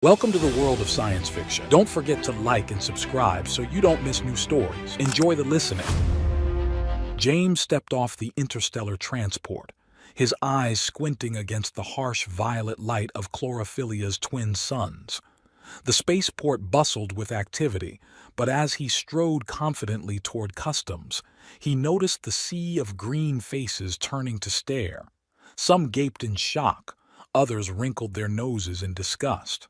Welcome to the world of science fiction. Don't forget to like and subscribe so you don't miss new stories. Enjoy the listening. James stepped off the interstellar transport, his eyes squinting against the harsh violet light of Chlorophyllia's twin suns. The spaceport bustled with activity, but as he strode confidently toward customs, he noticed the sea of green faces turning to stare. Some gaped in shock, others wrinkled their noses in disgust.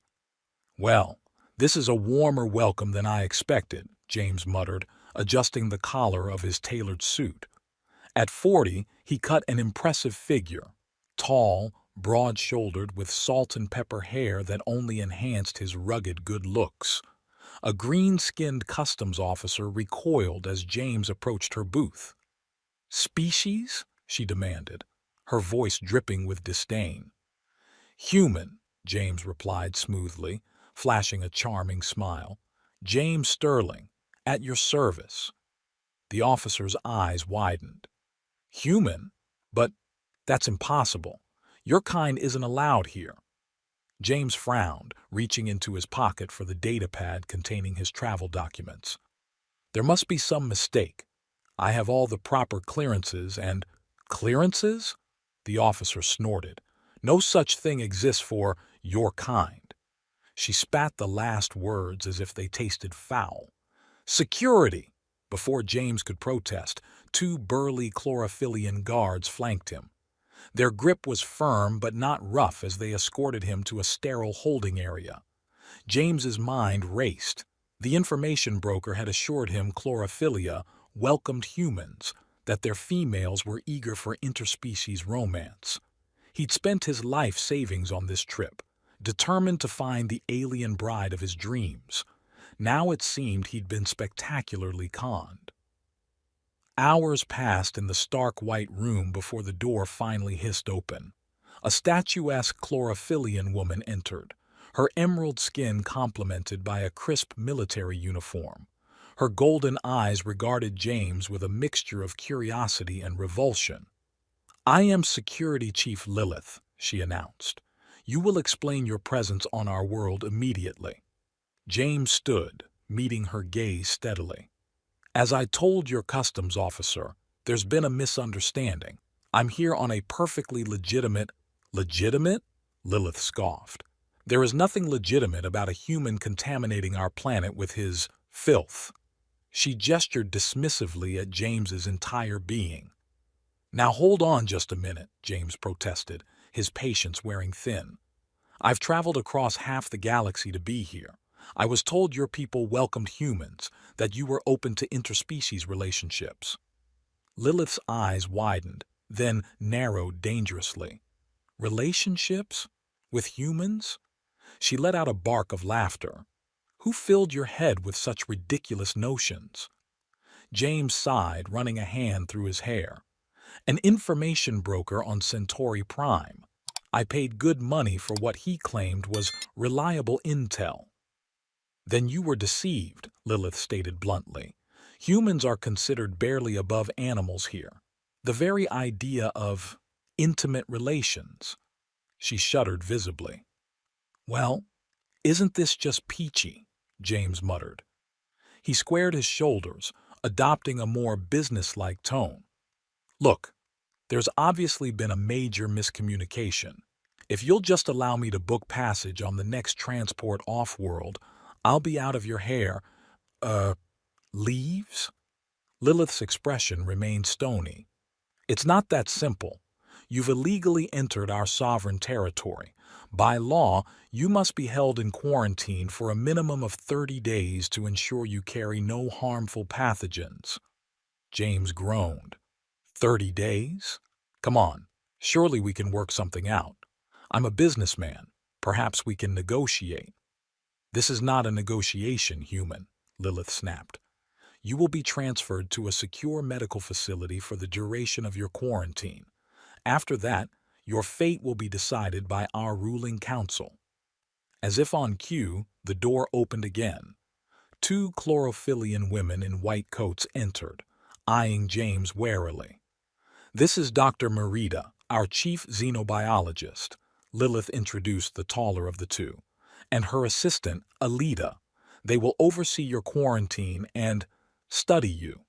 "Well, this is a warmer welcome than I expected," James muttered, adjusting the collar of his tailored suit. At 40, he cut an impressive figure, tall, broad-shouldered, with salt and pepper hair that only enhanced his rugged good looks. A green-skinned customs officer recoiled as James approached her booth. "Species?" she demanded, her voice dripping with disdain. "Human," James replied smoothly, flashing a charming smile. "James Sterling, at your service." The officer's eyes widened. "Human? But that's impossible. Your kind isn't allowed here." James frowned, reaching into his pocket for the datapad containing his travel documents. "There must be some mistake. I have all the proper clearances and—" "Clearances?" The officer snorted. "No such thing exists for your kind." She spat the last words as if they tasted foul. "Security!" Before James could protest, two burly Chlorophyllian guards flanked him. Their grip was firm but not rough as they escorted him to a sterile holding area. James's mind raced. The information broker had assured him Chlorophyllia welcomed humans, that their females were eager for interspecies romance. He'd spent his life savings on this trip, determined to find the alien bride of his dreams. Now it seemed he'd been spectacularly conned. Hours passed in the stark white room before the door finally hissed open. A statuesque Chlorophyllian woman entered, her emerald skin complemented by a crisp military uniform. Her golden eyes regarded James with a mixture of curiosity and revulsion. "I am Security Chief Lilith," she announced. "You will explain your presence on our world immediately." James stood, meeting her gaze steadily. "As I told your customs officer, there's been a misunderstanding. I'm here on a perfectly legitimate—" "Legitimate?" Lilith scoffed. "There is nothing legitimate about a human contaminating our planet with his filth." She gestured dismissively at James's entire being. "Now hold on just a minute," James protested, his patience wearing thin. "I've traveled across half the galaxy to be here. I was told your people welcomed humans, that you were open to interspecies relationships." Lilith's eyes widened, then narrowed dangerously. "Relationships? With humans?" She let out a bark of laughter. "Who filled your head with such ridiculous notions?" James sighed, running a hand through his hair. "An information broker on Centauri Prime. I paid good money for what he claimed was reliable intel." "Then you were deceived," Lilith stated bluntly. "Humans are considered barely above animals here. The very idea of intimate relations." She shuddered visibly. "Well, isn't this just peachy?" James muttered. He squared his shoulders, adopting a more businesslike tone. "Look, there's obviously been a major miscommunication. If you'll just allow me to book passage on the next transport off-world, I'll be out of your hair." Leaves?" Lilith's expression remained stony. "It's not that simple. You've illegally entered our sovereign territory. By law, you must be held in quarantine for a minimum of 30 days to ensure you carry no harmful pathogens." James groaned. 30 days? Come on, surely we can work something out. I'm a businessman. Perhaps we can negotiate. "This is not a negotiation, human," Lilith snapped. "You will be transferred to a secure medical facility for the duration of your quarantine. After that, your fate will be decided by our ruling council." As if on cue, the door opened again. Two Chlorophyllian women in white coats entered, eyeing James warily. "This is Dr. Merida, our chief xenobiologist," Lilith introduced the taller of the two. and her assistant, Alita. They will oversee your quarantine and study you.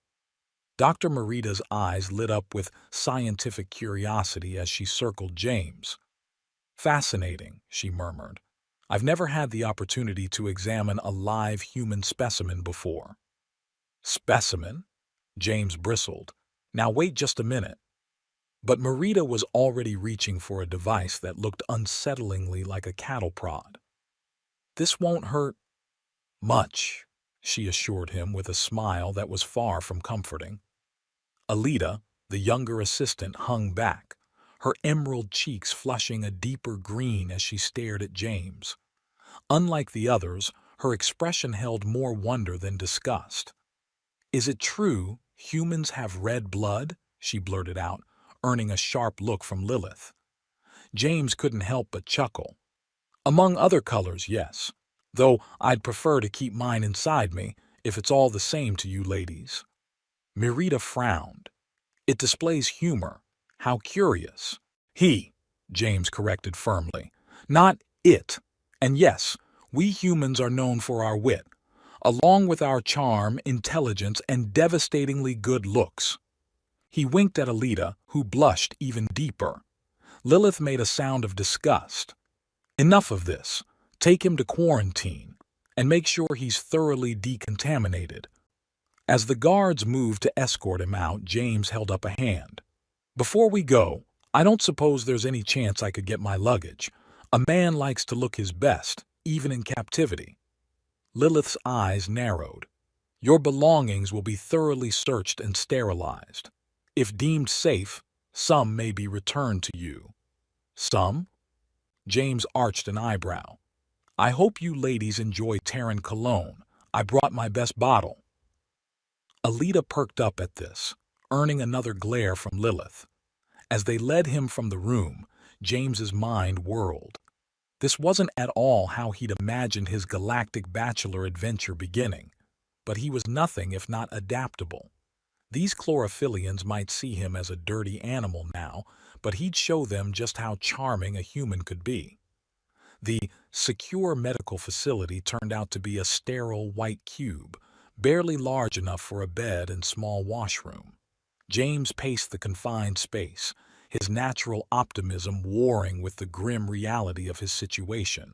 Dr. Marita's eyes lit up with scientific curiosity as she circled James. Fascinating, she murmured. I've never had the opportunity to examine a live human specimen before. Specimen? James bristled. Now wait just a minute. But Marita was already reaching for a device that looked unsettlingly like a cattle prod. This won't hurt much, she assured him with a smile that was far from comforting. Alita, the younger assistant, hung back, her emerald cheeks flushing a deeper green as she stared at James. Unlike the others, her expression held more wonder than disgust. Is it true humans have red blood? She blurted out, earning a sharp look from Lilith. James couldn't help but chuckle. Among other colors, yes, though I'd prefer to keep mine inside me if it's all the same to you ladies. Marita frowned. It displays humor. How curious. James corrected firmly. Not it. And yes, we humans are known for our wit, along with our charm, intelligence, and devastatingly good looks. He winked at Alita, who blushed even deeper. Lilith made a sound of disgust. Enough of this. Take him to quarantine, and make sure he's thoroughly decontaminated. As the guards moved to escort him out, James held up a hand. Before we go, I don't suppose there's any chance I could get my luggage. A man likes to look his best, even in captivity. Lilith's eyes narrowed. Your belongings will be thoroughly searched and sterilized. If deemed safe, some may be returned to you. Some? James arched an eyebrow. I hope you ladies enjoy Terran cologne. I brought my best bottle. Alita perked up at this, earning another glare from Lilith. As they led him from the room, James's mind whirled. This wasn't at all how he'd imagined his galactic bachelor adventure beginning, but he was nothing if not adaptable. These chlorophyllians might see him as a dirty animal now, but he'd show them just how charming a human could be. The secure medical facility turned out to be a sterile white cube, barely large enough for a bed and small washroom. James paced the confined space, his natural optimism warring with the grim reality of his situation.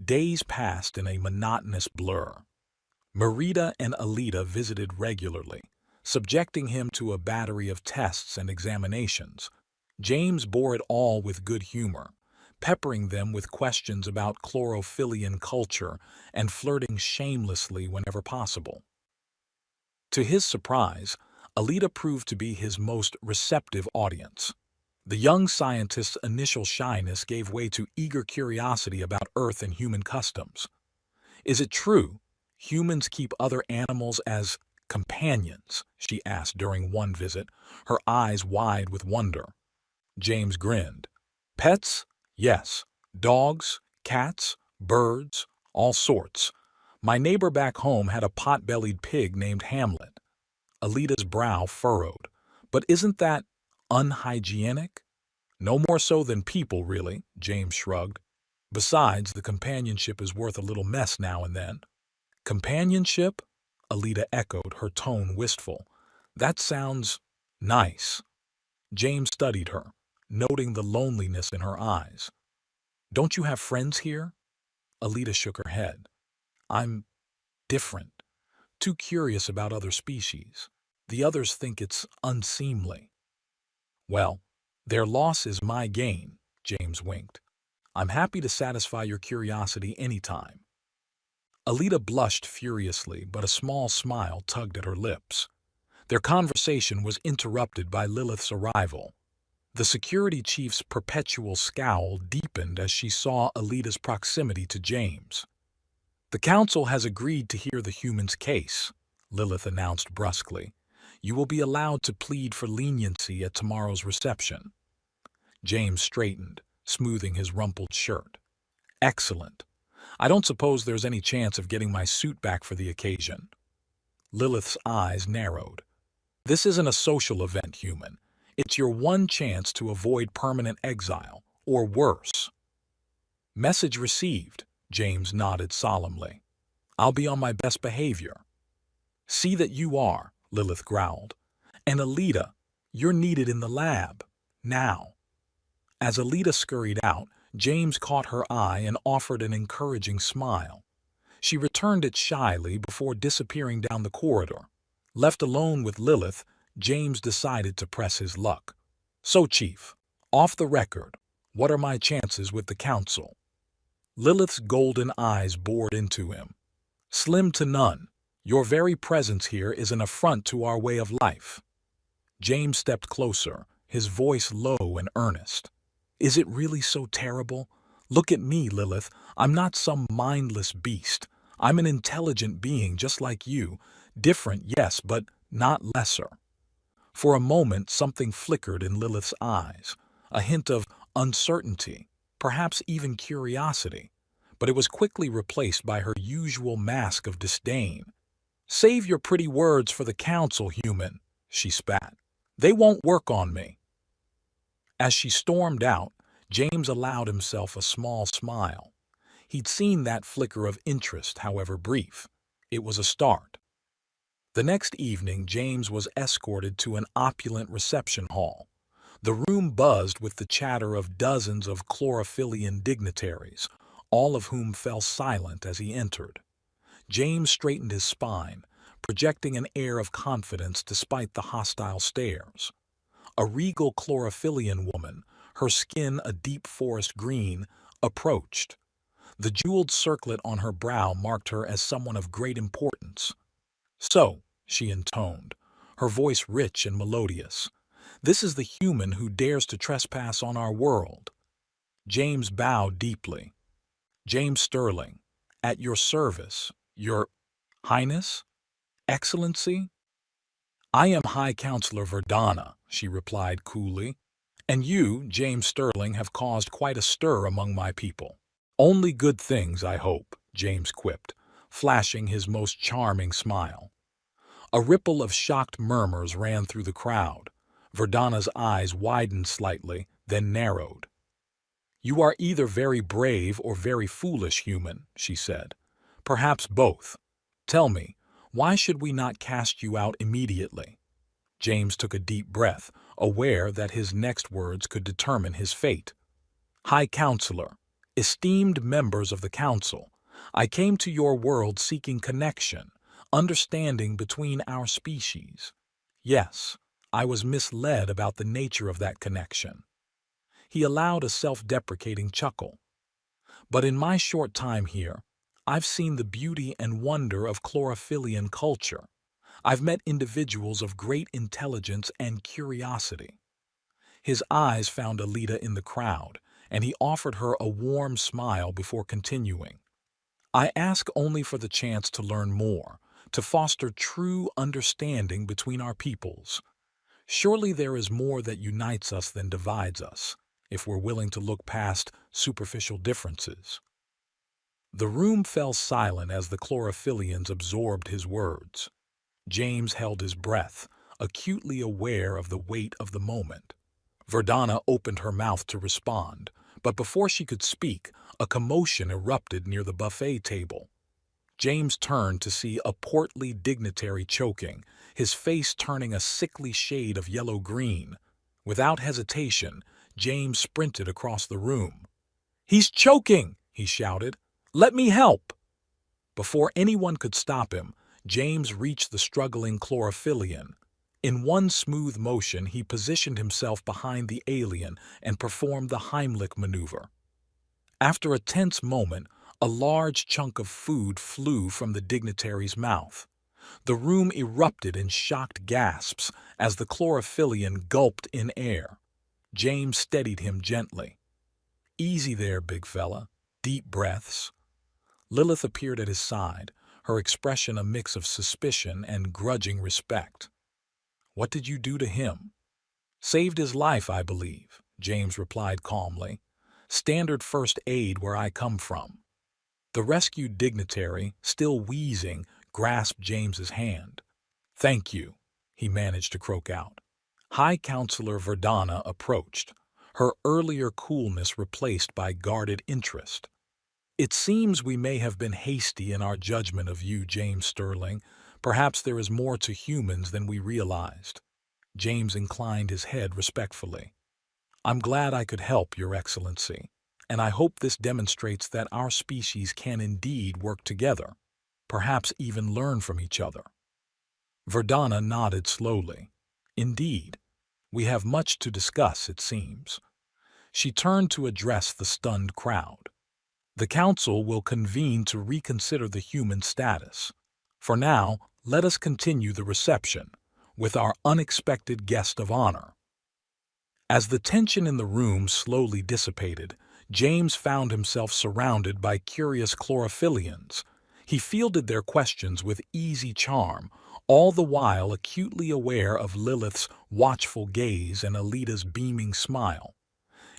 Days passed in a monotonous blur. Marita and Alita visited regularly, subjecting him to a battery of tests and examinations. James bore it all with good humor, peppering them with questions about chlorophyllian culture and flirting shamelessly whenever possible. To his surprise, Alita proved to be his most receptive audience. The young scientist's initial shyness gave way to eager curiosity about Earth and human customs. Is it true humans keep other animals as companions? She asked during one visit, her eyes wide with wonder. James grinned. Pets? Yes. Dogs, cats, birds, all sorts. My neighbor back home had a pot-bellied pig named Hamlet. Alita's brow furrowed. But isn't that unhygienic? No more so than people, really, James shrugged. Besides, the companionship is worth a little mess now and then. Companionship? Alita echoed, her tone wistful. That sounds nice. James studied her, noting the loneliness in her eyes. Don't you have friends here? Alita shook her head. I'm different, too curious about other species. The others think it's unseemly. Well, their loss is my gain, James winked. I'm happy to satisfy your curiosity anytime. Alita blushed furiously, but a small smile tugged at her lips. Their conversation was interrupted by Lilith's arrival. The security chief's perpetual scowl deepened as she saw Alita's proximity to James. The council has agreed to hear the human's case, Lilith announced brusquely. You will be allowed to plead for leniency at tomorrow's reception. James straightened, smoothing his rumpled shirt. Excellent. I don't suppose there's any chance of getting my suit back for the occasion. Lilith's eyes narrowed. This isn't a social event, human. It's your one chance to avoid permanent exile, or worse. Message received, James nodded solemnly. "I'll be on my best behavior." "See that you are," Lilith growled. "And Alita, you're needed in the lab. Now." As Alita scurried out, James caught her eye and offered an encouraging smile. She returned it shyly before disappearing down the corridor. Left alone with Lilith, James decided to press his luck. "So, Chief, off the record, what are my chances with the Council?" Lilith's golden eyes bored into him. "Slim to none. Your very presence here is an affront to our way of life." James stepped closer, his voice low and earnest. "Is it really so terrible? Look at me, Lilith. I'm not some mindless beast. I'm an intelligent being just like you. Different, yes, but not lesser." For a moment, something flickered in Lilith's eyes, a hint of uncertainty, perhaps even curiosity, but it was quickly replaced by her usual mask of disdain. "Save your pretty words for the Council, human," she spat. "They won't work on me." As she stormed out, James allowed himself a small smile. He'd seen that flicker of interest, however brief. It was a start. The next evening, James was escorted to an opulent reception hall. The room buzzed with the chatter of dozens of chlorophyllian dignitaries, all of whom fell silent as he entered. James straightened his spine, projecting an air of confidence despite the hostile stares. A regal chlorophyllian woman, her skin a deep forest green, approached. The jeweled circlet on her brow marked her as someone of great importance. "So," she intoned, her voice rich and melodious, "this is the human who dares to trespass on our world." James bowed deeply. "James Sterling, at your service, your Highness? Excellency?" "I am High Counselor Verdana," she replied coolly. "And you, James Sterling, have caused quite a stir among my people." "Only good things, I hope," James quipped, flashing his most charming smile. A ripple of shocked murmurs ran through the crowd. Verdana's eyes widened slightly, then narrowed. "You are either very brave or very foolish, human," she said. "Perhaps both. Tell me, why should we not cast you out immediately?" James took a deep breath, aware that his next words could determine his fate. "High Counselor, esteemed members of the Council, I came to your world seeking connection, understanding between our species. Yes, I was misled about the nature of that connection." He allowed a self-deprecating chuckle. "But in my short time here, I've seen the beauty and wonder of chlorophyllian culture. I've met individuals of great intelligence and curiosity." His eyes found Alita in the crowd, and he offered her a warm smile before continuing. "I ask only for the chance to learn more, to foster true understanding between our peoples. Surely there is more that unites us than divides us, if we're willing to look past superficial differences." The room fell silent as the chlorophyllians absorbed his words. James held his breath, acutely aware of the weight of the moment. Verdana opened her mouth to respond, but before she could speak, a commotion erupted near the buffet table. James turned to see a portly dignitary choking, his face turning a sickly shade of yellow-green. Without hesitation, James sprinted across the room. "He's choking!" he shouted. "Let me help!" Before anyone could stop him, James reached the struggling chlorophyllian. In one smooth motion, he positioned himself behind the alien and performed the Heimlich maneuver. After a tense moment, a large chunk of food flew from the dignitary's mouth. The room erupted in shocked gasps as the chlorophyllian gulped in air. James steadied him gently. "Easy there, big fella. Deep breaths." Lilith appeared at his side, her expression a mix of suspicion and grudging respect. "What did you do to him?" "Saved his life, I believe," James replied calmly. "Standard first aid where I come from." The rescued dignitary, still wheezing, grasped James's hand. "Thank you," he managed to croak out. High Counselor Verdana approached, her earlier coolness replaced by guarded interest. It seems we may have been hasty in our judgment of you, James Sterling. Perhaps there is more to humans than we realized. James inclined his head respectfully. I'm glad I could help, Your Excellency, and I hope this demonstrates that our species can indeed work together, perhaps even learn from each other. Verdana nodded slowly. Indeed, we have much to discuss, it seems. She turned to address the stunned crowd. The Council will convene to reconsider the human status. For now, let us continue the reception with our unexpected guest of honor. As the tension in the room slowly dissipated, James found himself surrounded by curious chlorophyllians. He fielded their questions with easy charm, all the while acutely aware of Lilith's watchful gaze and Alita's beaming smile.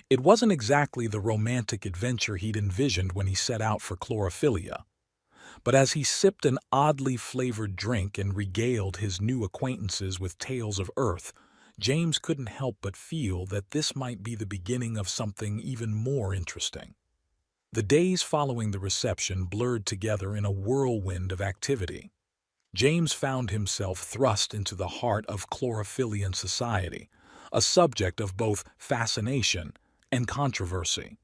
It wasn't exactly the romantic adventure he'd envisioned when he set out for chlorophylla. But as he sipped an oddly flavored drink and regaled his new acquaintances with tales of Earth, James couldn't help but feel that this might be the beginning of something even more interesting. The days following the reception blurred together in a whirlwind of activity. James found himself thrust into the heart of chlorophyllian society, a subject of both fascination and controversy.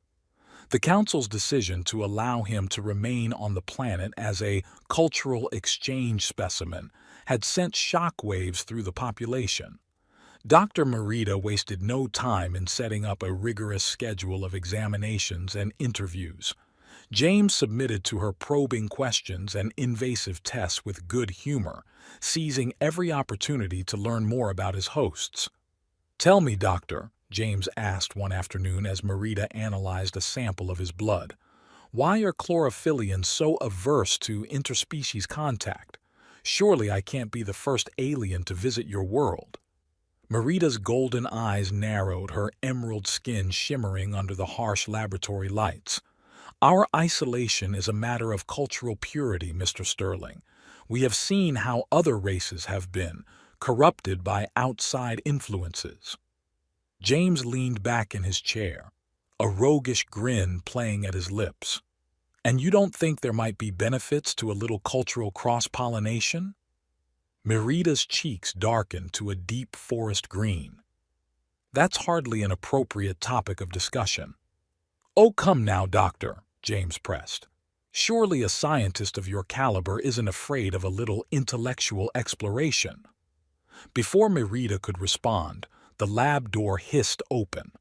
The Council's decision to allow him to remain on the planet as a cultural exchange specimen had sent shockwaves through the population. Dr. Merida wasted no time in setting up a rigorous schedule of examinations and interviews. James submitted to her probing questions and invasive tests with good humor, seizing every opportunity to learn more about his hosts. "Tell me, Doctor," James asked one afternoon as Merida analyzed a sample of his blood, "why are chlorophyllians so averse to interspecies contact? Surely I can't be the first alien to visit your world." Merida's golden eyes narrowed, her emerald skin shimmering under the harsh laboratory lights. "Our isolation is a matter of cultural purity, Mr. Sterling. We have seen how other races have been corrupted by outside influences." James leaned back in his chair, a roguish grin playing at his lips. "And you don't think there might be benefits to a little cultural cross-pollination?" Merida's cheeks darkened to a deep forest green. "That's hardly an appropriate topic of discussion." "Oh, come now, Doctor," James pressed. "Surely a scientist of your caliber isn't afraid of a little intellectual exploration." Before Merida could respond, the lab door hissed open.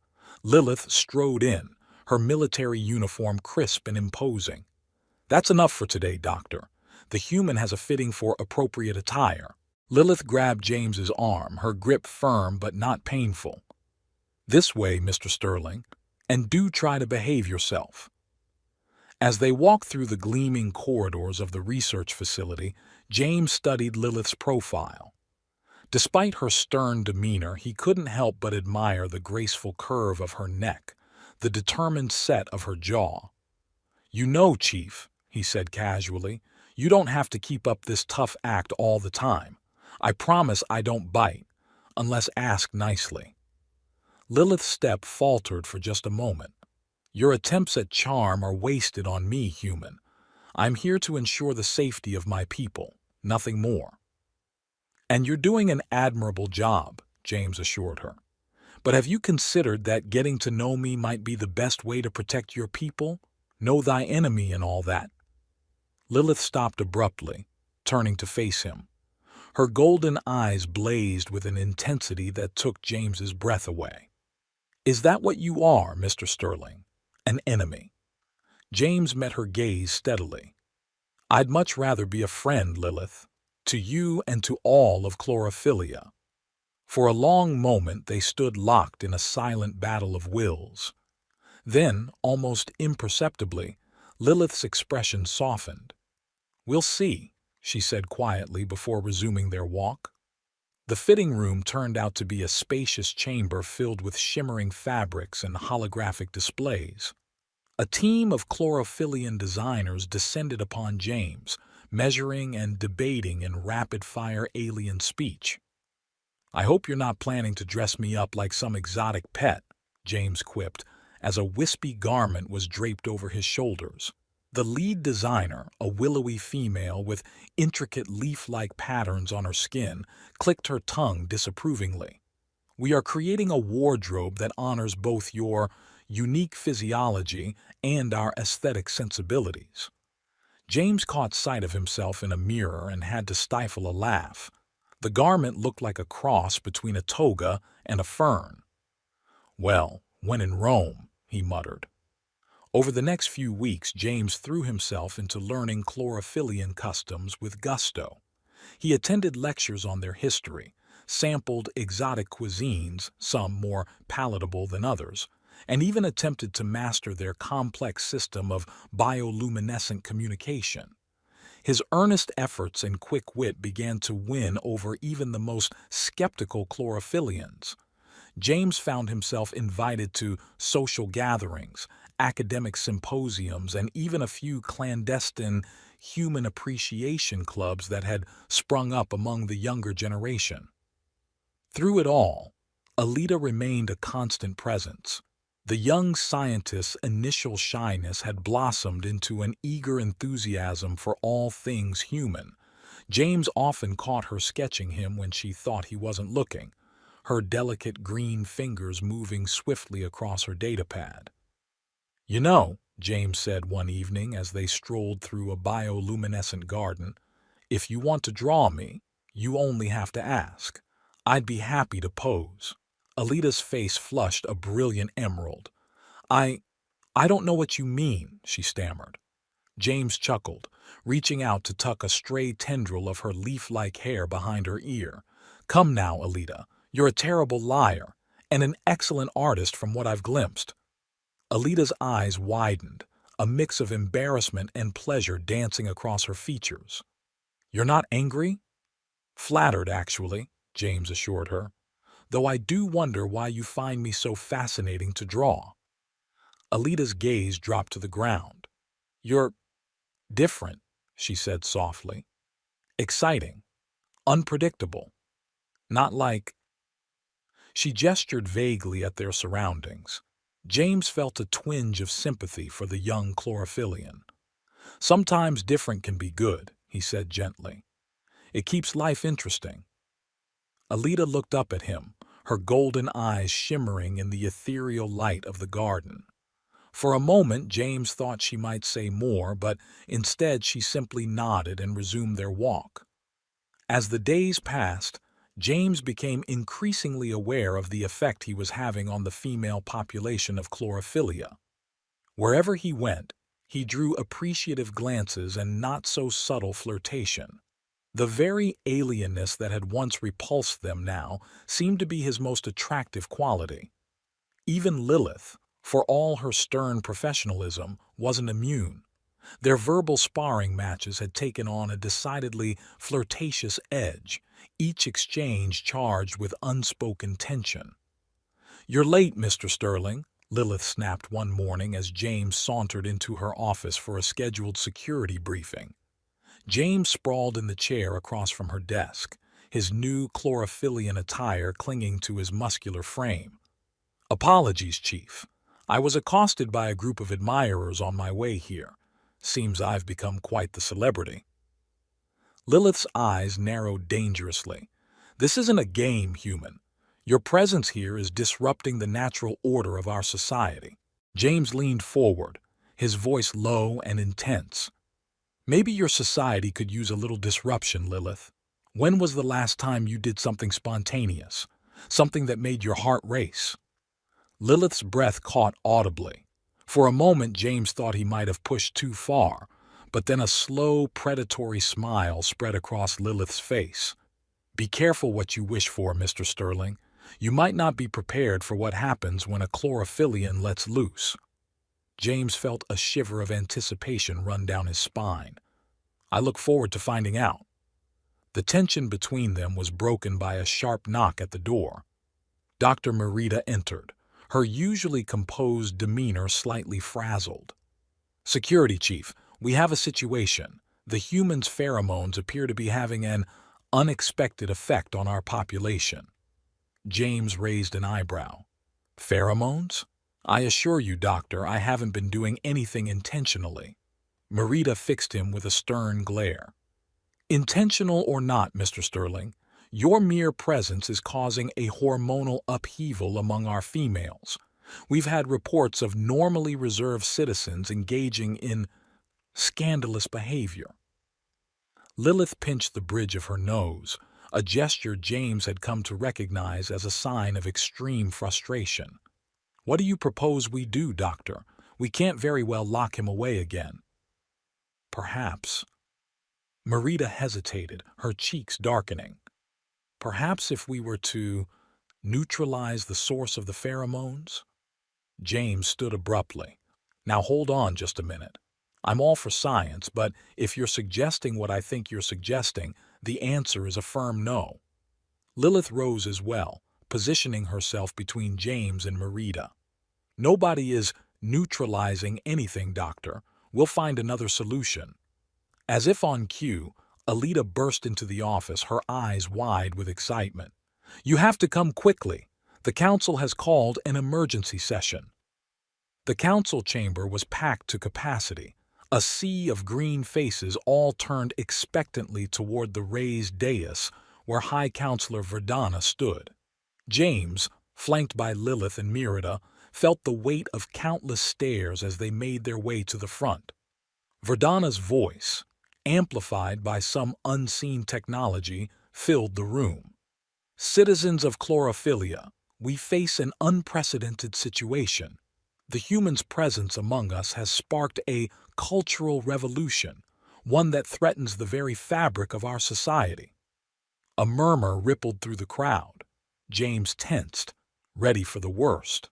Lilith strode in, her military uniform crisp and imposing. "That's enough for today, Doctor. The human has a fitting for appropriate attire." Lilith grabbed James's arm, her grip firm but not painful. "This way, Mr. Sterling, and do try to behave yourself." As they walked through the gleaming corridors of the research facility, James studied Lilith's profile. Despite her stern demeanor, he couldn't help but admire the graceful curve of her neck, the determined set of her jaw. "You know, Chief," he said casually, "you don't have to keep up this tough act all the time. I promise I don't bite, unless asked nicely." Lilith's step faltered for just a moment. "Your attempts at charm are wasted on me, human. I'm here to ensure the safety of my people, nothing more." "And you're doing an admirable job," James assured her. "But have you considered that getting to know me might be the best way to protect your people? Know thy enemy and all that." Lilith stopped abruptly, turning to face him. Her golden eyes blazed with an intensity that took James's breath away. "Is that what you are, Mr. Sterling? An enemy?" James met her gaze steadily. "I'd much rather be a friend, Lilith, to you and to all of chlorophylla." For a long moment they stood locked in a silent battle of wills. Then, almost imperceptibly, Lilith's expression softened. "We'll see," she said quietly before resuming their walk. The fitting room turned out to be a spacious chamber filled with shimmering fabrics and holographic displays. A team of chlorophyllian designers descended upon James, measuring and debating in rapid-fire alien speech. "I hope you're not planning to dress me up like some exotic pet," James quipped, as a wispy garment was draped over his shoulders. The lead designer, a willowy female with intricate leaf-like patterns on her skin, clicked her tongue disapprovingly. We are creating a wardrobe that honors both your unique physiology and our aesthetic sensibilities. James caught sight of himself in a mirror and had to stifle a laugh. The garment looked like a cross between a toga and a fern. Well, when in Rome, he muttered. Over the next few weeks, James threw himself into learning chlorophyllian customs with gusto. He attended lectures on their history, sampled exotic cuisines, some more palatable than others, and even attempted to master their complex system of bioluminescent communication. His earnest efforts and quick wit began to win over even the most skeptical chlorophyllians. James found himself invited to social gatherings, academic symposiums, and even a few clandestine human appreciation clubs that had sprung up among the younger generation. Through it all, Alita remained a constant presence. The young scientist's initial shyness had blossomed into an eager enthusiasm for all things human. James often caught her sketching him when she thought he wasn't looking, her delicate green fingers moving swiftly across her datapad. "You know," James said one evening as they strolled through a bioluminescent garden, "if you want to draw me, you only have to ask. I'd be happy to pose." Alita's face flushed a brilliant emerald. I I don't know what you mean," she stammered. James chuckled, reaching out to tuck a stray tendril of her leaf-like hair behind her ear. "Come now, Alita, you're a terrible liar, and an excellent artist from what I've glimpsed." Alita's eyes widened, a mix of embarrassment and pleasure dancing across her features. "You're not angry?" "Flattered, actually," James assured her, "though I do wonder why you find me so fascinating to draw." Alita's gaze dropped to the ground. "You're different," she said softly. "Exciting. Unpredictable. Not like—" She gestured vaguely at their surroundings. James felt a twinge of sympathy for the young chlorophyllian. "Sometimes different can be good," he said gently. "It keeps life interesting." Alita looked up at him, her golden eyes shimmering in the ethereal light of the garden. For a moment, James thought she might say more, but instead she simply nodded and resumed their walk. As the days passed, James became increasingly aware of the effect he was having on the female population of chlorophylla. Wherever he went, he drew appreciative glances and not-so-subtle flirtation. The very alienness that had once repulsed them now seemed to be his most attractive quality. Even Lilith, for all her stern professionalism, wasn't immune. Their verbal sparring matches had taken on a decidedly flirtatious edge, each exchange charged with unspoken tension. "You're late, Mr. Sterling," Lilith snapped one morning as James sauntered into her office for a scheduled security briefing. James sprawled in the chair across from her desk, his new chlorophyllian attire clinging to his muscular frame. "Apologies, Chief. I was accosted by a group of admirers on my way here. Seems I've become quite the celebrity." Lilith's eyes narrowed dangerously. "This isn't a game, human. Your presence here is disrupting the natural order of our society." James leaned forward, his voice low and intense. "Maybe your society could use a little disruption, Lilith. When was the last time you did something spontaneous? Something that made your heart race?" Lilith's breath caught audibly. For a moment, James thought he might have pushed too far, but then a slow, predatory smile spread across Lilith's face. "Be careful what you wish for, Mr. Sterling. You might not be prepared for what happens when a chlorophyllian lets loose." James felt a shiver of anticipation run down his spine. "I look forward to finding out." The tension between them was broken by a sharp knock at the door. Dr. Merida entered, her usually composed demeanor slightly frazzled. "Security Chief, we have a situation. The humans' pheromones appear to be having an unexpected effect on our population." James raised an eyebrow. "Pheromones? I assure you, Doctor, I haven't been doing anything intentionally." Merida fixed him with a stern glare. Intentional or not, Mr. Sterling, your mere presence is causing a hormonal upheaval among our females. We've had reports of normally reserved citizens engaging in scandalous behavior. Lilith pinched the bridge of her nose, a gesture James had come to recognize as a sign of extreme frustration. What do you propose we do, Doctor? We can't very well lock him away again. Perhaps. Merida hesitated, her cheeks darkening. Perhaps if we were to neutralize the source of the pheromones? James stood abruptly. Now hold on just a minute. I'm all for science, but if you're suggesting what I think you're suggesting, the answer is a firm no. Lilith rose as well, positioning herself between James and Merida. Nobody is neutralizing anything, Doctor. We'll find another solution. As if on cue, Alita burst into the office, her eyes wide with excitement. You have to come quickly. The council has called an emergency session. The council chamber was packed to capacity. A sea of green faces all turned expectantly toward the raised dais where High Counselor Verdana stood. James, flanked by Lilith and Merida, felt the weight of countless stares as they made their way to the front. Verdana's voice, amplified by some unseen technology, filled the room. Citizens of Chlorophylia, we face an unprecedented situation. The human's presence among us has sparked a cultural revolution, one that threatens the very fabric of our society. A murmur rippled through the crowd. James tensed, ready for the worst.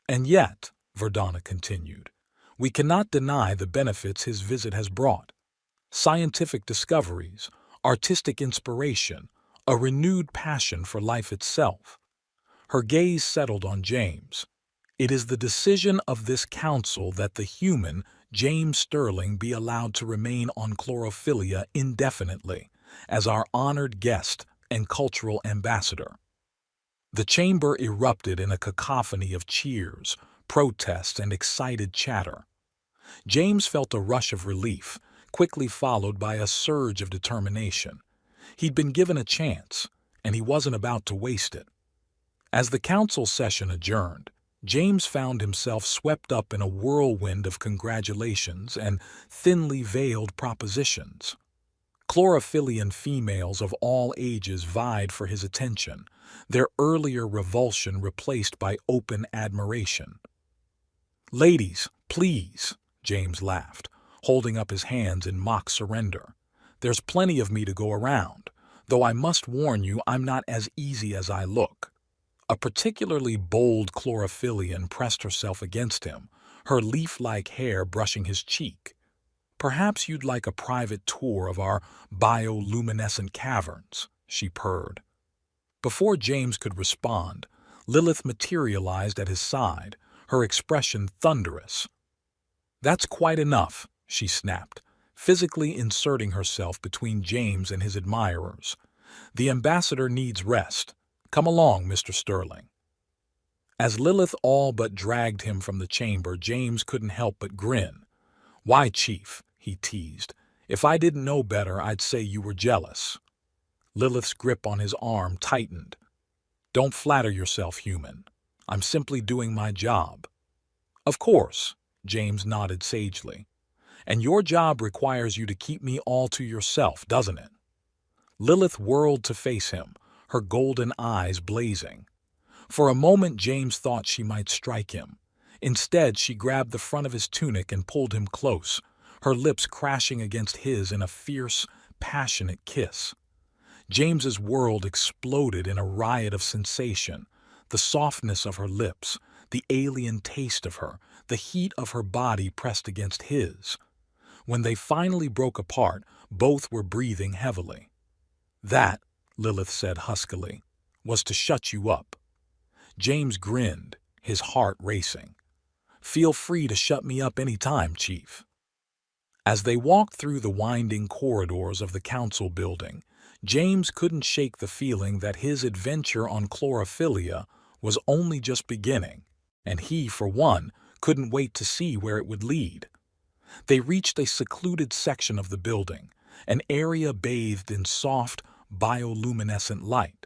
And yet, Verdana continued, we cannot deny the benefits his visit has brought. Scientific discoveries, artistic inspiration, a renewed passion for life itself. Her gaze settled on James. It is the decision of this council that the human, James Sterling, be allowed to remain on Chlorophylia indefinitely as our honored guest and cultural ambassador. The chamber erupted in a cacophony of cheers, protests, and excited chatter. James felt a rush of relief, quickly followed by a surge of determination. He'd been given a chance, and he wasn't about to waste it. As the council session adjourned, James found himself swept up in a whirlwind of congratulations and thinly veiled propositions. Chlorophyllian females of all ages vied for his attention, their earlier revulsion replaced by open admiration. Ladies, please, James laughed, holding up his hands in mock surrender. There's plenty of me to go around, though I must warn you I'm not as easy as I look. A particularly bold Chlorophyllian pressed herself against him, her leaf-like hair brushing his cheek. Perhaps you'd like a private tour of our bioluminescent caverns, she purred. Before James could respond, Lilith materialized at his side, her expression thunderous. That's quite enough, she snapped, physically inserting herself between James and his admirers. The ambassador needs rest. Come along, Mr. Sterling. As Lilith all but dragged him from the chamber, James couldn't help but grin. Why, Chief, he teased. If I didn't know better, I'd say you were jealous. Lilith's grip on his arm tightened. Don't flatter yourself, human. I'm simply doing my job. Of course, James nodded sagely. And your job requires you to keep me all to yourself, doesn't it? Lilith whirled to face him, her golden eyes blazing. For a moment, James thought she might strike him. Instead, she grabbed the front of his tunic and pulled him close, her lips crashing against his in a fierce, passionate kiss. James's world exploded in a riot of sensation. The softness of her lips, the alien taste of her, the heat of her body pressed against his. When they finally broke apart, both were breathing heavily. That, Lilith said huskily, was to shut you up. James grinned, his heart racing. Feel free to shut me up any time, Chief. As they walked through the winding corridors of the council building, James couldn't shake the feeling that his adventure on Chlorophylia was only just beginning, and he, for one, couldn't wait to see where it would lead. They reached a secluded section of the building, an area bathed in soft, bioluminescent light.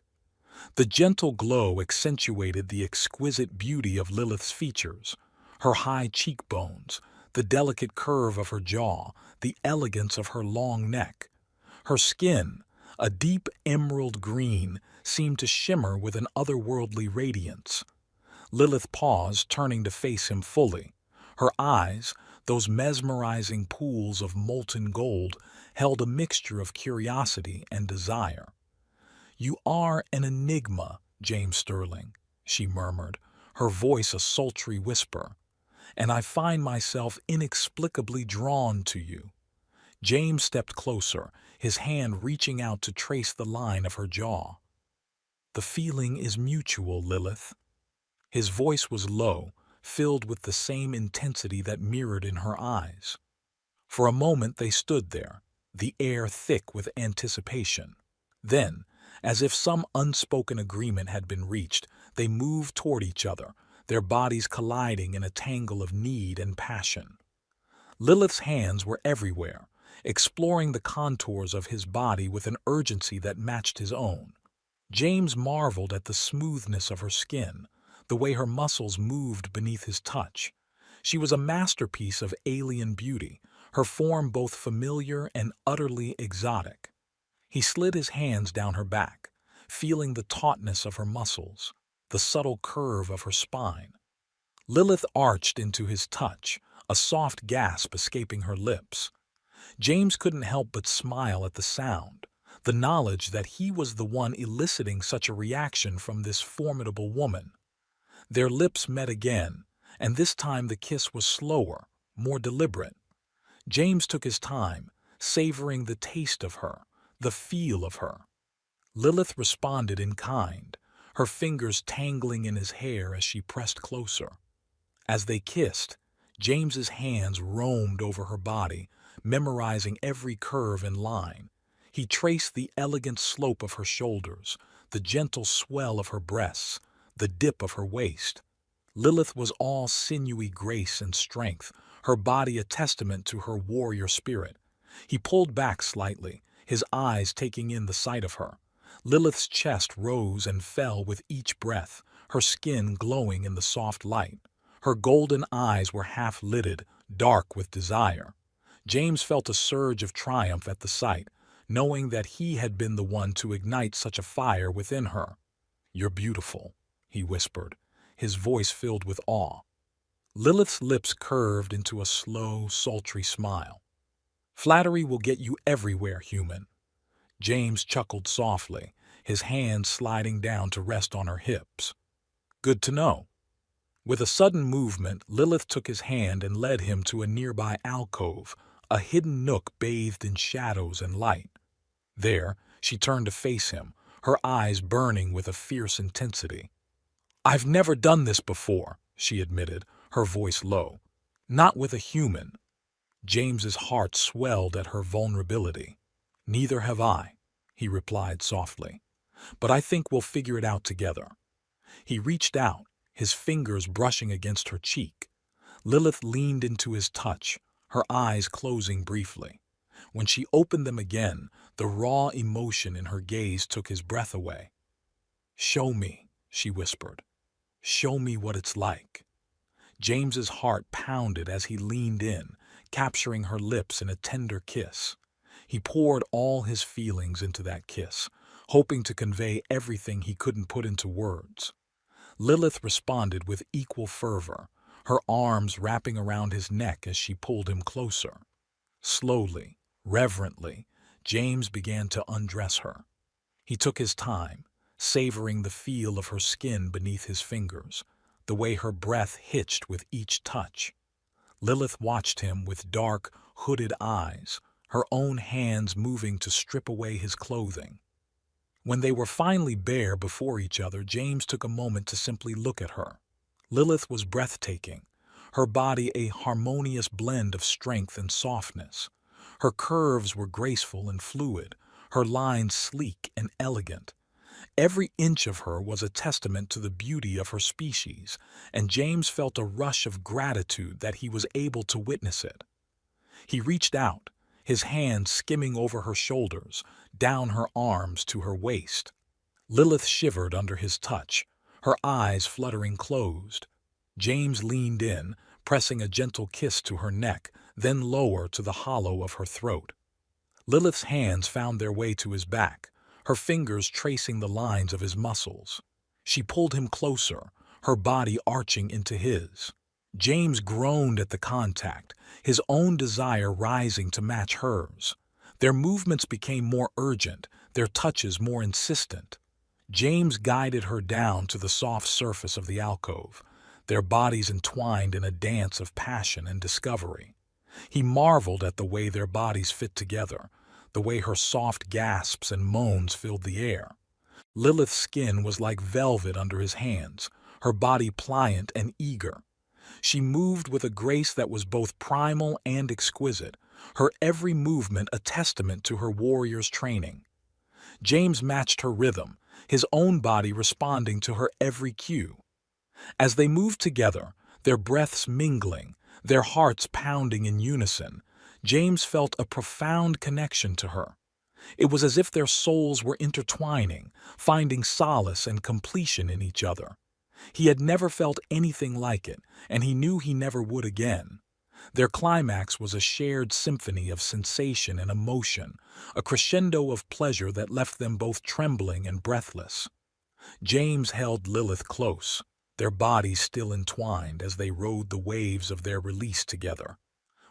The gentle glow accentuated the exquisite beauty of Lilith's features, her high cheekbones, the delicate curve of her jaw, the elegance of her long neck. Her skin, a deep emerald green, seemed to shimmer with an otherworldly radiance. Lilith paused, turning to face him fully. Her eyes, those mesmerizing pools of molten gold, held a mixture of curiosity and desire. "You are an enigma, James Sterling," she murmured, her voice a sultry whisper, "and I find myself inexplicably drawn to you." James stepped closer, his hand reaching out to trace the line of her jaw. "The feeling is mutual, Lilith." His voice was low, filled with the same intensity that mirrored in her eyes. For a moment they stood there, the air thick with anticipation. Then, as if some unspoken agreement had been reached, they moved toward each other, their bodies colliding in a tangle of need and passion. Lilith's hands were everywhere, exploring the contours of his body with an urgency that matched his own. James marveled at the smoothness of her skin, the way her muscles moved beneath his touch. She was a masterpiece of alien beauty, her form both familiar and utterly exotic. He slid his hands down her back, feeling the tautness of her muscles, the subtle curve of her spine. Lilith arched into his touch, a soft gasp escaping her lips. James couldn't help but smile at the sound, the knowledge that he was the one eliciting such a reaction from this formidable woman. Their lips met again, and this time the kiss was slower, more deliberate. James took his time, savoring the taste of her, the feel of her. Lilith responded in kind, her fingers tangling in his hair as she pressed closer. As they kissed, James's hands roamed over her body, memorizing every curve and line. He traced the elegant slope of her shoulders, the gentle swell of her breasts, the dip of her waist. Lilith was all sinewy grace and strength, her body a testament to her warrior spirit. He pulled back slightly, his eyes taking in the sight of her. Lilith's chest rose and fell with each breath, her skin glowing in the soft light. Her golden eyes were half-lidded, dark with desire. James felt a surge of triumph at the sight, knowing that he had been the one to ignite such a fire within her. "You're beautiful," he whispered, his voice filled with awe. Lilith's lips curved into a slow, sultry smile. "Flattery will get you everywhere, human." James chuckled softly, his hands sliding down to rest on her hips. "Good to know." With a sudden movement, Lilith took his hand and led him to a nearby alcove, a hidden nook bathed in shadows and light. There, she turned to face him, her eyes burning with a fierce intensity. "I've never done this before," she admitted, her voice low. "Not with a human." James's heart swelled at her vulnerability. "Neither have I," he replied softly. "But I think we'll figure it out together." He reached out, his fingers brushing against her cheek. Lilith leaned into his touch, her eyes closing briefly. When she opened them again, the raw emotion in her gaze took his breath away. "Show me," she whispered. "Show me what it's like." James's heart pounded as he leaned in, capturing her lips in a tender kiss. He poured all his feelings into that kiss, hoping to convey everything he couldn't put into words. Lilith responded with equal fervor, her arms wrapping around his neck as she pulled him closer. Slowly, reverently, James began to undress her. He took his time, savoring the feel of her skin beneath his fingers, the way her breath hitched with each touch. Lilith watched him with dark, hooded eyes, her own hands moving to strip away his clothing. When they were finally bare before each other, James took a moment to simply look at her. Lilith was breathtaking, her body a harmonious blend of strength and softness. Her curves were graceful and fluid, her lines sleek and elegant. Every inch of her was a testament to the beauty of her species, and James felt a rush of gratitude that he was able to witness it. He reached out, his hand skimming over her shoulders, down her arms to her waist. Lilith shivered under his touch, her eyes fluttering closed. James leaned in, pressing a gentle kiss to her neck, then lower to the hollow of her throat. Lilith's hands found their way to his back, her fingers tracing the lines of his muscles. She pulled him closer, her body arching into his. James groaned at the contact, his own desire rising to match hers. Their movements became more urgent, their touches more insistent. James guided her down to the soft surface of the alcove, their bodies entwined in a dance of passion and discovery. He marveled at the way their bodies fit together, the way her soft gasps and moans filled the air. Lilith's skin was like velvet under his hands, her body pliant and eager. She moved with a grace that was both primal and exquisite, her every movement a testament to her warrior's training. James matched her rhythm, his own body responding to her every cue. As they moved together, their breaths mingling, their hearts pounding in unison, James felt a profound connection to her. It was as if their souls were intertwining, finding solace and completion in each other. He had never felt anything like it, and he knew he never would again. Their climax was a shared symphony of sensation and emotion, a crescendo of pleasure that left them both trembling and breathless. James held Lilith close, their bodies still entwined as they rode the waves of their release together.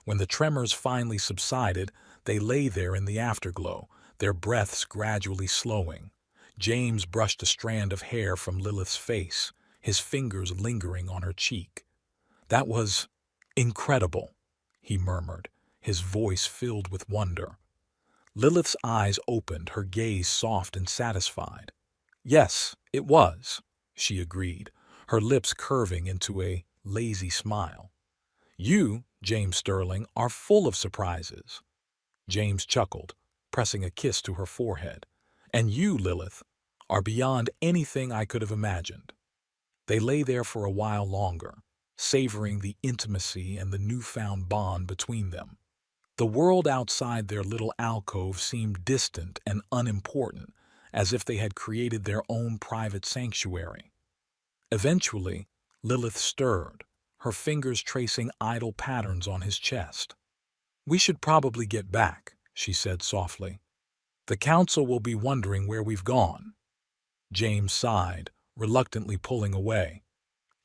When the tremors finally subsided, they lay there in the afterglow, their breaths gradually slowing. James brushed a strand of hair from Lilith's face, his fingers lingering on her cheek. "That was incredible," he murmured, his voice filled with wonder. Lilith's eyes opened, her gaze soft and satisfied. "Yes, it was," she agreed, her lips curving into a lazy smile. "You, James Sterling, are full of surprises." James chuckled, pressing a kiss to her forehead. "And you, Lilith, are beyond anything I could have imagined." They lay there for a while longer, savoring the intimacy and the newfound bond between them. The world outside their little alcove seemed distant and unimportant, as if they had created their own private sanctuary. Eventually, Lilith stirred, her fingers tracing idle patterns on his chest. "We should probably get back," she said softly. "The council will be wondering where we've gone." James sighed, reluctantly pulling away.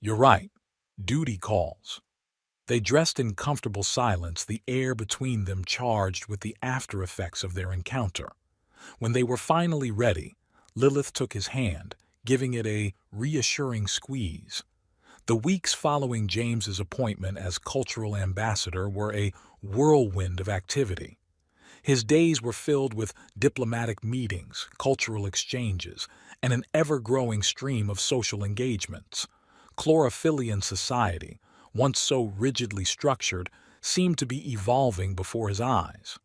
"You're right. Duty calls." They dressed in comfortable silence, the air between them charged with the after-effects of their encounter. When they were finally ready, Lilith took his hand, giving it a reassuring squeeze. The weeks following James's appointment as cultural ambassador were a whirlwind of activity. His days were filled with diplomatic meetings, cultural exchanges, and an ever-growing stream of social engagements. Chlorophyllian society, once so rigidly structured, seemed to be evolving before his eyes.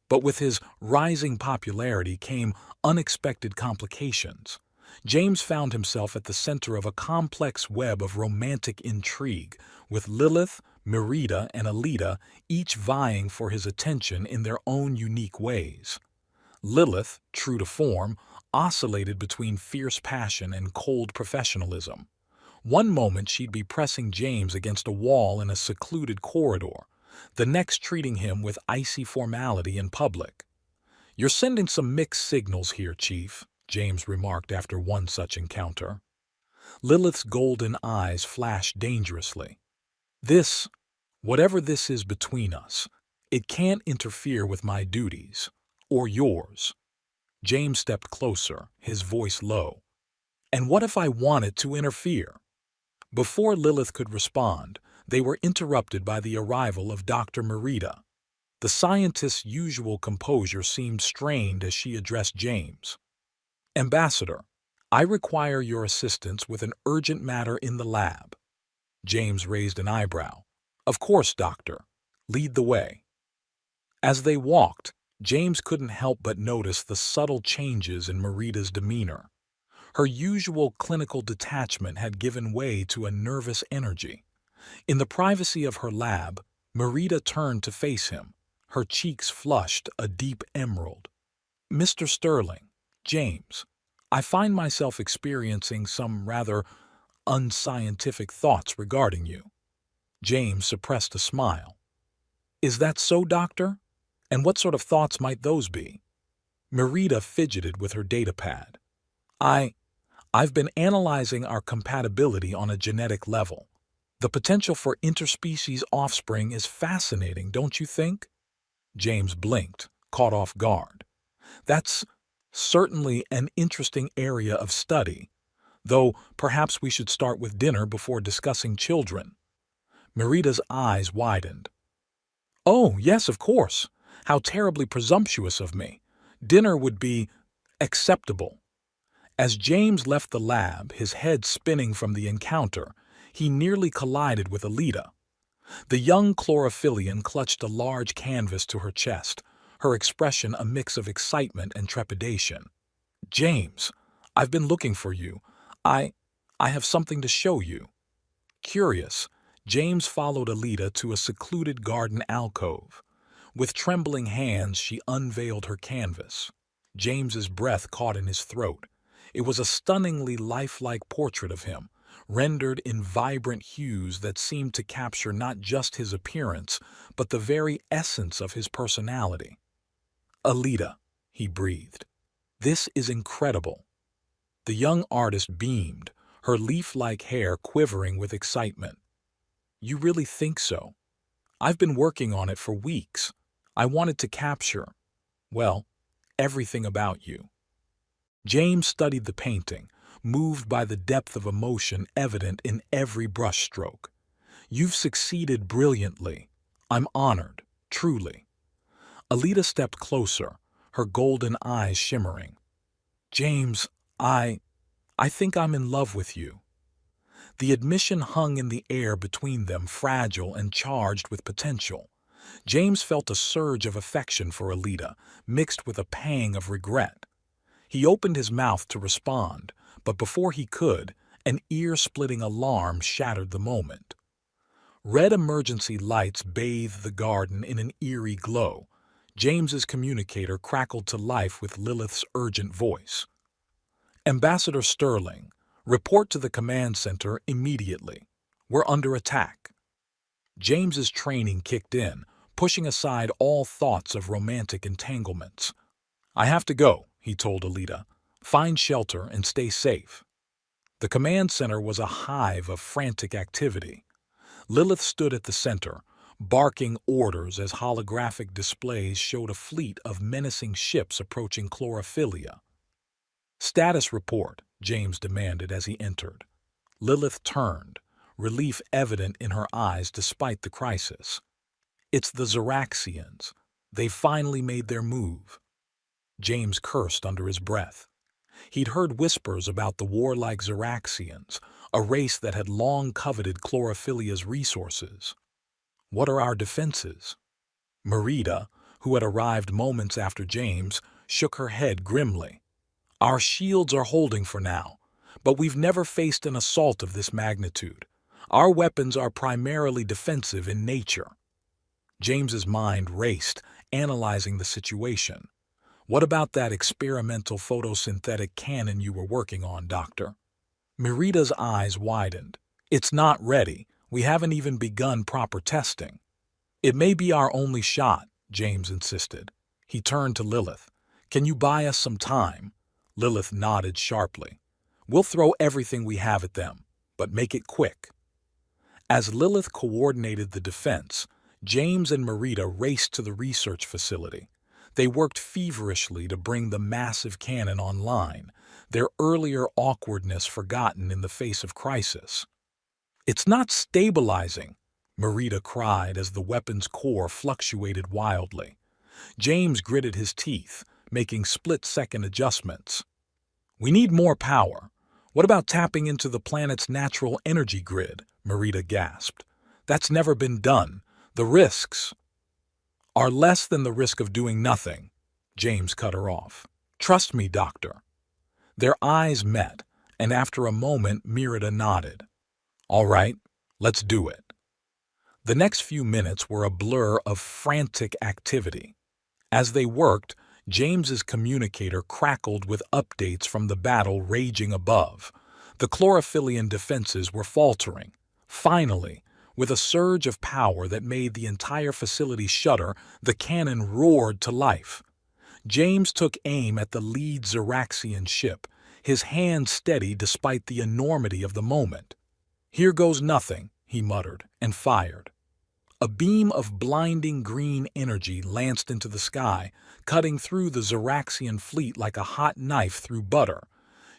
But with his rising popularity came unexpected complications. James found himself at the center of a complex web of romantic intrigue, with Lilith, Merida, and Alita each vying for his attention in their own unique ways. Lilith, true to form, oscillated between fierce passion and cold professionalism. One moment she'd be pressing James against a wall in a secluded corridor, the next treating him with icy formality in public. "You're sending some mixed signals here, Chief," James remarked after one such encounter. Lilith's golden eyes flashed dangerously. Whatever this is between us, it can't interfere with my duties, or yours." James stepped closer, his voice low. "And what if I wanted to interfere?" Before Lilith could respond, they were interrupted by the arrival of Dr. Merida. The scientist's usual composure seemed strained as she addressed James. "Ambassador, I require your assistance with an urgent matter in the lab." James raised an eyebrow. "Of course, Doctor. Lead the way." As they walked, James couldn't help but notice the subtle changes in Merida's demeanor. Her usual clinical detachment had given way to a nervous energy. In the privacy of her lab, Merida turned to face him, her cheeks flushed a deep emerald. "Mr. Sterling, James, I find myself experiencing some rather unscientific thoughts regarding you." James suppressed a smile. "Is that so, Doctor? And what sort of thoughts might those be?" Merida fidgeted with her datapad. I've been analyzing our compatibility on a genetic level. The potential for interspecies offspring is fascinating, don't you think?" James blinked, caught off guard. "That's certainly an interesting area of study, though perhaps we should start with dinner before discussing children." Merida's eyes widened. "Oh, yes, of course. How terribly presumptuous of me. Dinner would be acceptable." As James left the lab, his head spinning from the encounter, he nearly collided with Alida. The young chlorophyllian clutched a large canvas to her chest, her expression a mix of excitement and trepidation. "James, I've been looking for you. I have something to show you." Curious, James followed Alida to a secluded garden alcove. With trembling hands, she unveiled her canvas. James's breath caught in his throat. It was a stunningly lifelike portrait of him, rendered in vibrant hues that seemed to capture not just his appearance, but the very essence of his personality. "Alida," he breathed, "this is incredible." The young artist beamed, her leaf-like hair quivering with excitement. "You really think so? I've been working on it for weeks. I wanted to capture, well, everything about you." James studied the painting, moved by the depth of emotion evident in every brushstroke. "You've succeeded brilliantly. I'm honored, truly." Alida stepped closer, her golden eyes shimmering. "James, I think I'm in love with you." The admission hung in the air between them, fragile and charged with potential. James felt a surge of affection for Alida, mixed with a pang of regret. He opened his mouth to respond, but before he could, an ear-splitting alarm shattered the moment. Red emergency lights bathed the garden in an eerie glow. James's communicator crackled to life with Lilith's urgent voice. "Ambassador Sterling, report to the command center immediately. We're under attack." James's training kicked in, pushing aside all thoughts of romantic entanglements. "I have to go," he told Alida. "Find shelter and stay safe." The command center was a hive of frantic activity. Lilith stood at the center, barking orders as holographic displays showed a fleet of menacing ships approaching Chlorophylla. "Status report," James demanded as he entered. Lilith turned, relief evident in her eyes despite the crisis. "It's the Zeraxians. They finally made their move." James cursed under his breath. He'd heard whispers about the warlike Zeraxians, a race that had long coveted Chlorophylla's resources. "What are our defenses?" Merida, who had arrived moments after James, shook her head grimly. "Our shields are holding for now, but we've never faced an assault of this magnitude. Our weapons are primarily defensive in nature." James's mind raced, analyzing the situation. "What about that experimental photosynthetic cannon you were working on, Doctor?" Merida's eyes widened. "It's not ready. We haven't even begun proper testing." "It may be our only shot," James insisted. He turned to Lilith. "Can you buy us some time?" Lilith nodded sharply. "We'll throw everything we have at them, but make it quick." As Lilith coordinated the defense, James and Merida raced to the research facility. They worked feverishly to bring the massive cannon online, their earlier awkwardness forgotten in the face of crisis. "It's not stabilizing," Merida cried as the weapon's core fluctuated wildly. James gritted his teeth, making split-second adjustments. "We need more power. What about tapping into the planet's natural energy grid?" Merida gasped. "That's never been done. The risks are less than the risk of doing nothing," James cut her off. "Trust me, Doctor." Their eyes met, and after a moment Merida nodded. "All right, let's do it." The next few minutes were a blur of frantic activity. As they worked, James's communicator crackled with updates from the battle raging above. The chlorophyllian defenses were faltering. Finally, with a surge of power that made the entire facility shudder, the cannon roared to life. James took aim at the lead Zeraxian ship, his hand steady despite the enormity of the moment. "Here goes nothing," he muttered, and fired. A beam of blinding green energy lanced into the sky, cutting through the Zeraxian fleet like a hot knife through butter.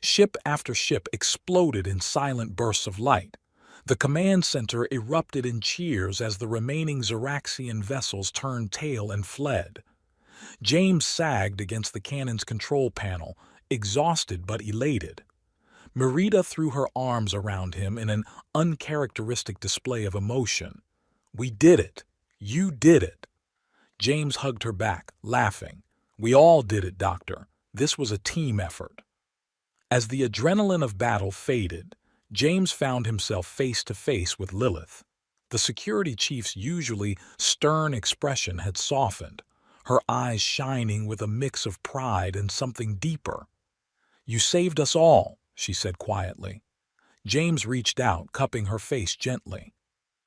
Ship after ship exploded in silent bursts of light. The command center erupted in cheers as the remaining Zeraxian vessels turned tail and fled. James sagged against the cannon's control panel, exhausted but elated. Merida threw her arms around him in an uncharacteristic display of emotion. "We did it. You did it." James hugged her back, laughing. "We all did it, Doctor. This was a team effort." As the adrenaline of battle faded, James found himself face to face with Lilith. The security chief's usually stern expression had softened, her eyes shining with a mix of pride and something deeper. "You saved us all," she said quietly. James reached out, cupping her face gently.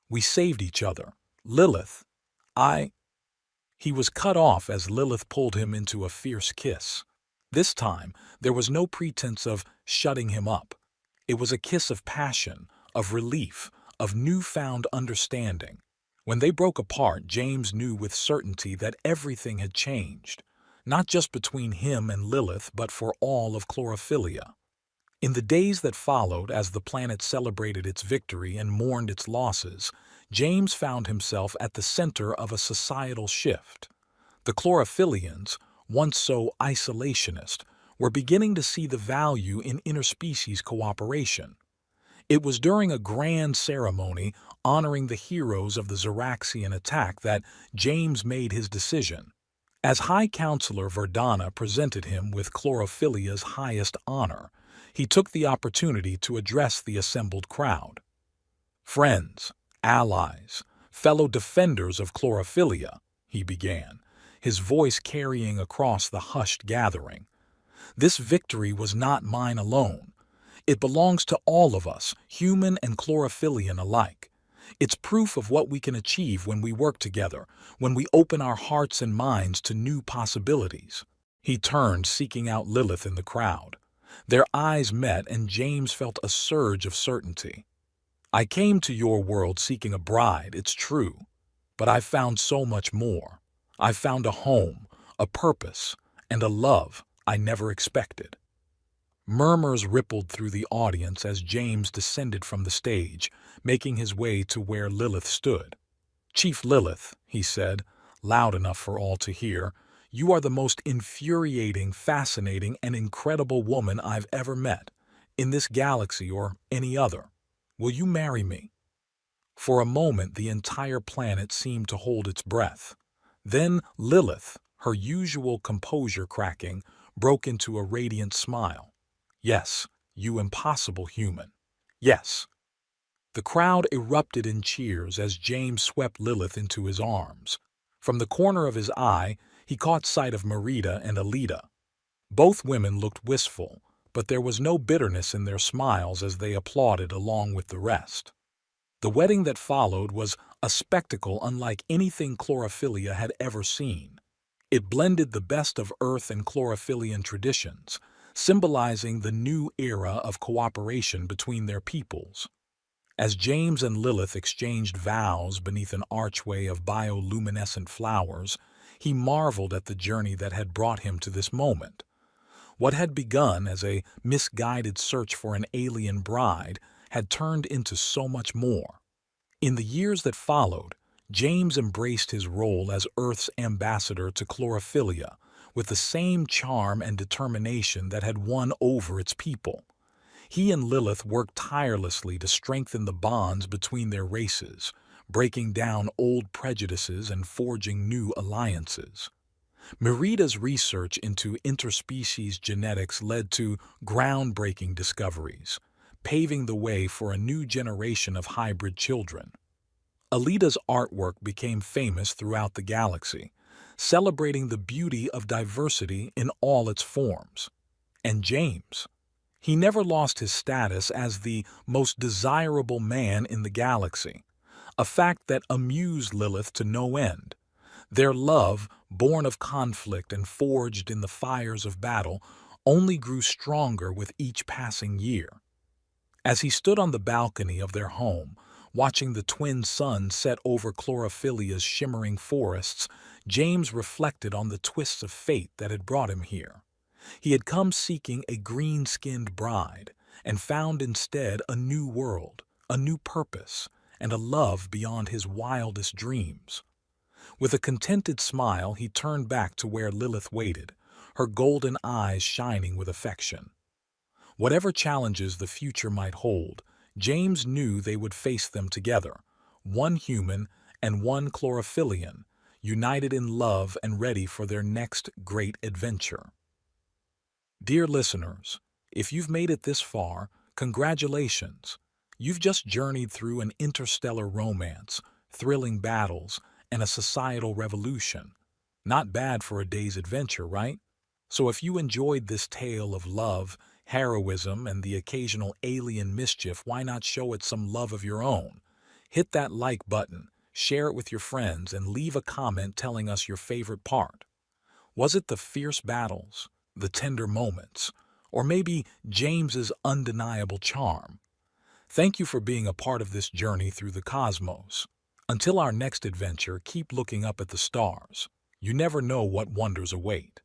"We saved each other. Lilith, I—" He was cut off as Lilith pulled him into a fierce kiss. This time, there was no pretense of shutting him up. It was a kiss of passion, of relief, of newfound understanding. When they broke apart, James knew with certainty that everything had changed, not just between him and Lilith, but for all of Chlorophylla. In the days that followed, as the planet celebrated its victory and mourned its losses, James found himself at the center of a societal shift. The Chlorophyllians, once so isolationist, were beginning to see the value in interspecies cooperation. It was during a grand ceremony honoring the heroes of the Zeraxian attack that James made his decision. As High Counselor Verdana presented him with Chlorophylla's highest honor, he took the opportunity to address the assembled crowd. "Friends, allies, fellow defenders of Chlorophylla," he began, his voice carrying across the hushed gathering. "This victory was not mine alone. It belongs to all of us, human and Chlorophyllian alike. It's proof of what we can achieve when we work together, when we open our hearts and minds to new possibilities." He turned, seeking out Lilith in the crowd. Their eyes met, and James felt a surge of certainty. "I came to your world seeking a bride, it's true. But I found so much more. I found a home, a purpose, and a love I never expected." Murmurs rippled through the audience as James descended from the stage, making his way to where Lilith stood. "Chief Lilith," he said, loud enough for all to hear, "you are the most infuriating, fascinating, and incredible woman I've ever met, in this galaxy or any other. Will you marry me?" For a moment, the entire planet seemed to hold its breath. Then Lilith, her usual composure cracking, broke into a radiant smile. "Yes, you impossible human. Yes." The crowd erupted in cheers as James swept Lilith into his arms. From the corner of his eye, he caught sight of Merida and Alida. Both women looked wistful, but there was no bitterness in their smiles as they applauded along with the rest. The wedding that followed was a spectacle unlike anything Chlorophylla had ever seen. It blended the best of Earth and Chlorophyllian traditions, symbolizing the new era of cooperation between their peoples. As James and Lilith exchanged vows beneath an archway of bioluminescent flowers, he marveled at the journey that had brought him to this moment. What had begun as a misguided search for an alien bride had turned into so much more. In the years that followed, James embraced his role as Earth's ambassador to Chlorophylla with the same charm and determination that had won over its people. He and Lilith worked tirelessly to strengthen the bonds between their races, breaking down old prejudices and forging new alliances. Merida's research into interspecies genetics led to groundbreaking discoveries, paving the way for a new generation of hybrid children. Alita's artwork became famous throughout the galaxy, celebrating the beauty of diversity in all its forms. And James, he never lost his status as the most desirable man in the galaxy, a fact that amused Lilith to no end. Their love, born of conflict and forged in the fires of battle, only grew stronger with each passing year. As he stood on the balcony of their home, watching the twin suns set over Chlorophyllia's shimmering forests, James reflected on the twists of fate that had brought him here. He had come seeking a green-skinned bride, and found instead a new world, a new purpose, and a love beyond his wildest dreams. With a contented smile, he turned back to where Lilith waited, her golden eyes shining with affection. Whatever challenges the future might hold, James knew they would face them together, one human and one chlorophyllian, united in love and ready for their next great adventure. Dear listeners, if you've made it this far, congratulations. You've just journeyed through an interstellar romance, thrilling battles, and a societal revolution. Not bad for a day's adventure, right? So if you enjoyed this tale of love, heroism, and the occasional alien mischief, why not show it some love of your own? Hit that like button, share it with your friends, and leave a comment telling us your favorite part. Was it the fierce battles, the tender moments, or maybe James's undeniable charm? Thank you for being a part of this journey through the cosmos. Until our next adventure, keep looking up at the stars. You never know what wonders await.